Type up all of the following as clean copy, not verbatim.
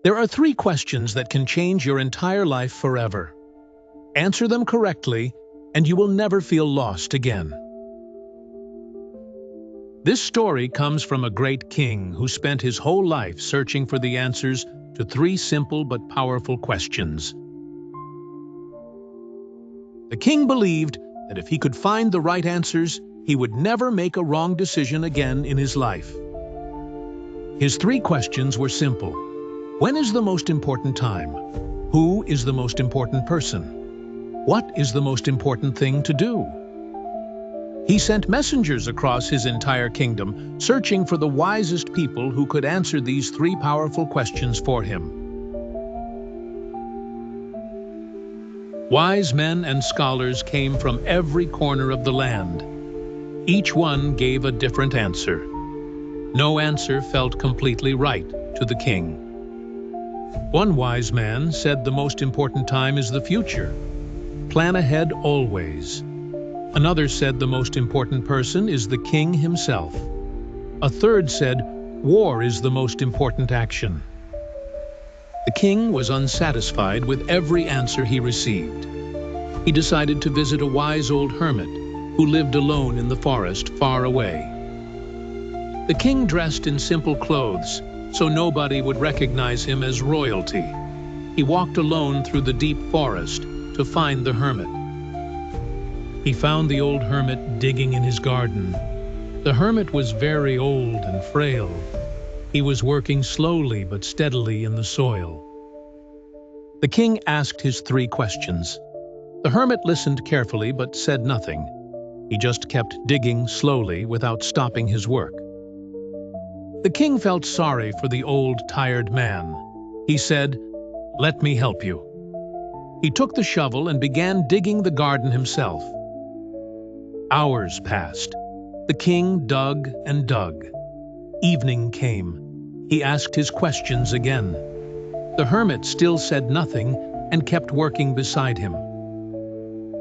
There are 3 questions that can change your entire life forever. Answer them correctly, and you will never feel lost again. This story comes from a great king who spent his whole life searching for the answers to 3 simple but powerful questions. The king believed that if he could find the right answers, he would never make a wrong decision again in his life. His 3 questions were simple. When is the most important time? Who is the most important person? What is the most important thing to do? He sent messengers across his entire kingdom, searching for the wisest people who could answer these 3 powerful questions for him. Wise men and scholars came from every corner of the land. Each one gave a different answer. No answer felt completely right to the king. One wise man said the most important time is the future. Plan ahead always. Another said the most important person is the king himself. A third said war is the most important action. The king was unsatisfied with every answer he received. He decided to visit a wise old hermit who lived alone in the forest far away. The king dressed in simple clothes, so nobody would recognize him as royalty. He walked alone through the deep forest to find the hermit. He found the old hermit digging in his garden. The hermit was very old and frail. He was working slowly but steadily in the soil. The king asked his 3 questions. The hermit listened carefully but said nothing. He just kept digging slowly without stopping his work. The king felt sorry for the old, tired man. He said, "Let me help you." He took the shovel and began digging the garden himself. Hours passed. The king dug and dug. Evening came. He asked his questions again. The hermit still said nothing and kept working beside him.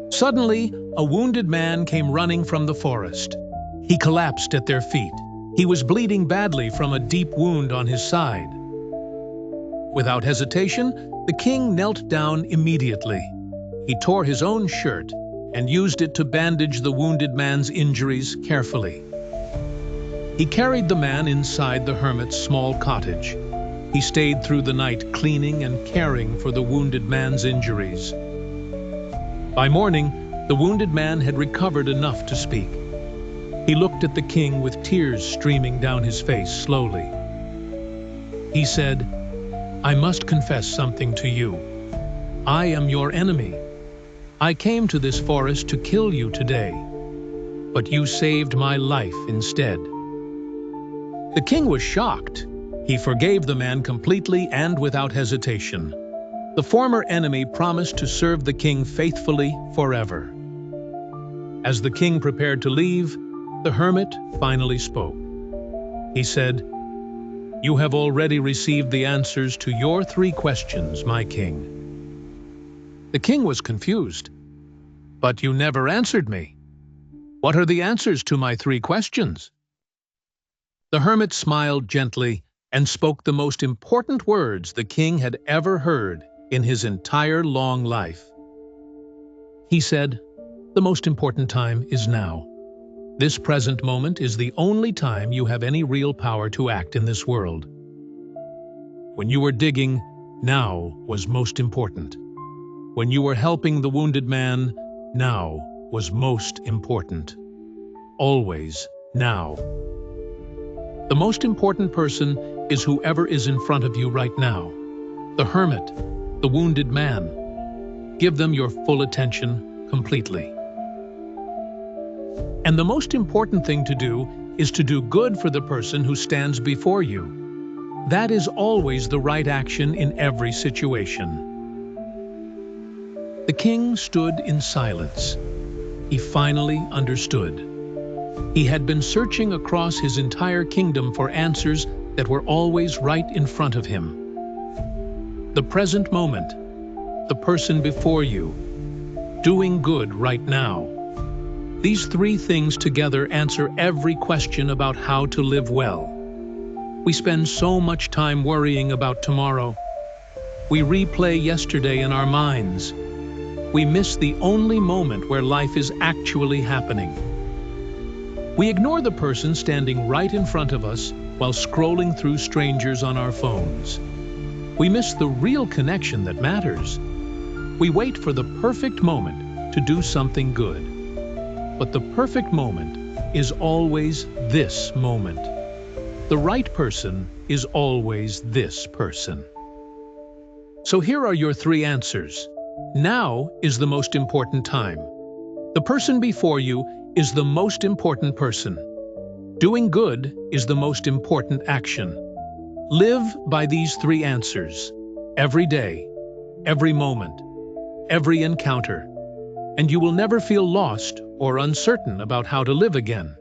Suddenly, a wounded man came running from the forest. He collapsed at their feet. He was bleeding badly from a deep wound on his side. Without hesitation, the king knelt down immediately. He tore his own shirt and used it to bandage the wounded man's injuries carefully. He carried the man inside the hermit's small cottage. He stayed through the night cleaning and caring for the wounded man's injuries. By morning, the wounded man had recovered enough to speak. He looked at the king with tears streaming down his face slowly. He said, "I must confess something to you. I am your enemy. I came to this forest to kill you today, but you saved my life instead." The king was shocked. He forgave the man completely and without hesitation. The former enemy promised to serve the king faithfully forever. As the king prepared to leave, the hermit finally spoke. He said, "You have already received the answers to your 3 questions, my king." The king was confused. "But you never answered me. What are the answers to my 3 questions?" The hermit smiled gently and spoke the most important words the king had ever heard in his entire long life. He said, "The most important time is now. This present moment is the only time you have any real power to act in this world. When you were digging, now was most important. When you were helping the wounded man, now was most important. Always now. The most important person is whoever is in front of you right now. The hermit, the wounded man. Give them your full attention completely. And the most important thing to do is to do good for the person who stands before you. That is always the right action in every situation." The king stood in silence. He finally understood. He had been searching across his entire kingdom for answers that were always right in front of him. The present moment, the person before you, doing good right now. These 3 things together answer every question about how to live well. We spend so much time worrying about tomorrow, We replay yesterday in our minds. We miss the only moment where life is actually happening. We ignore the person standing right in front of us while scrolling through strangers on our phones. We miss the real connection that matters. We wait for the perfect moment to do something good. But the perfect moment is always this moment. The right person is always this person. So here are your 3 answers. Now is the most important time. The person before you is the most important person. Doing good is the most important action. Live by these 3 answers. Every day, every moment, every encounter. And you will never feel lost or uncertain about how to live again.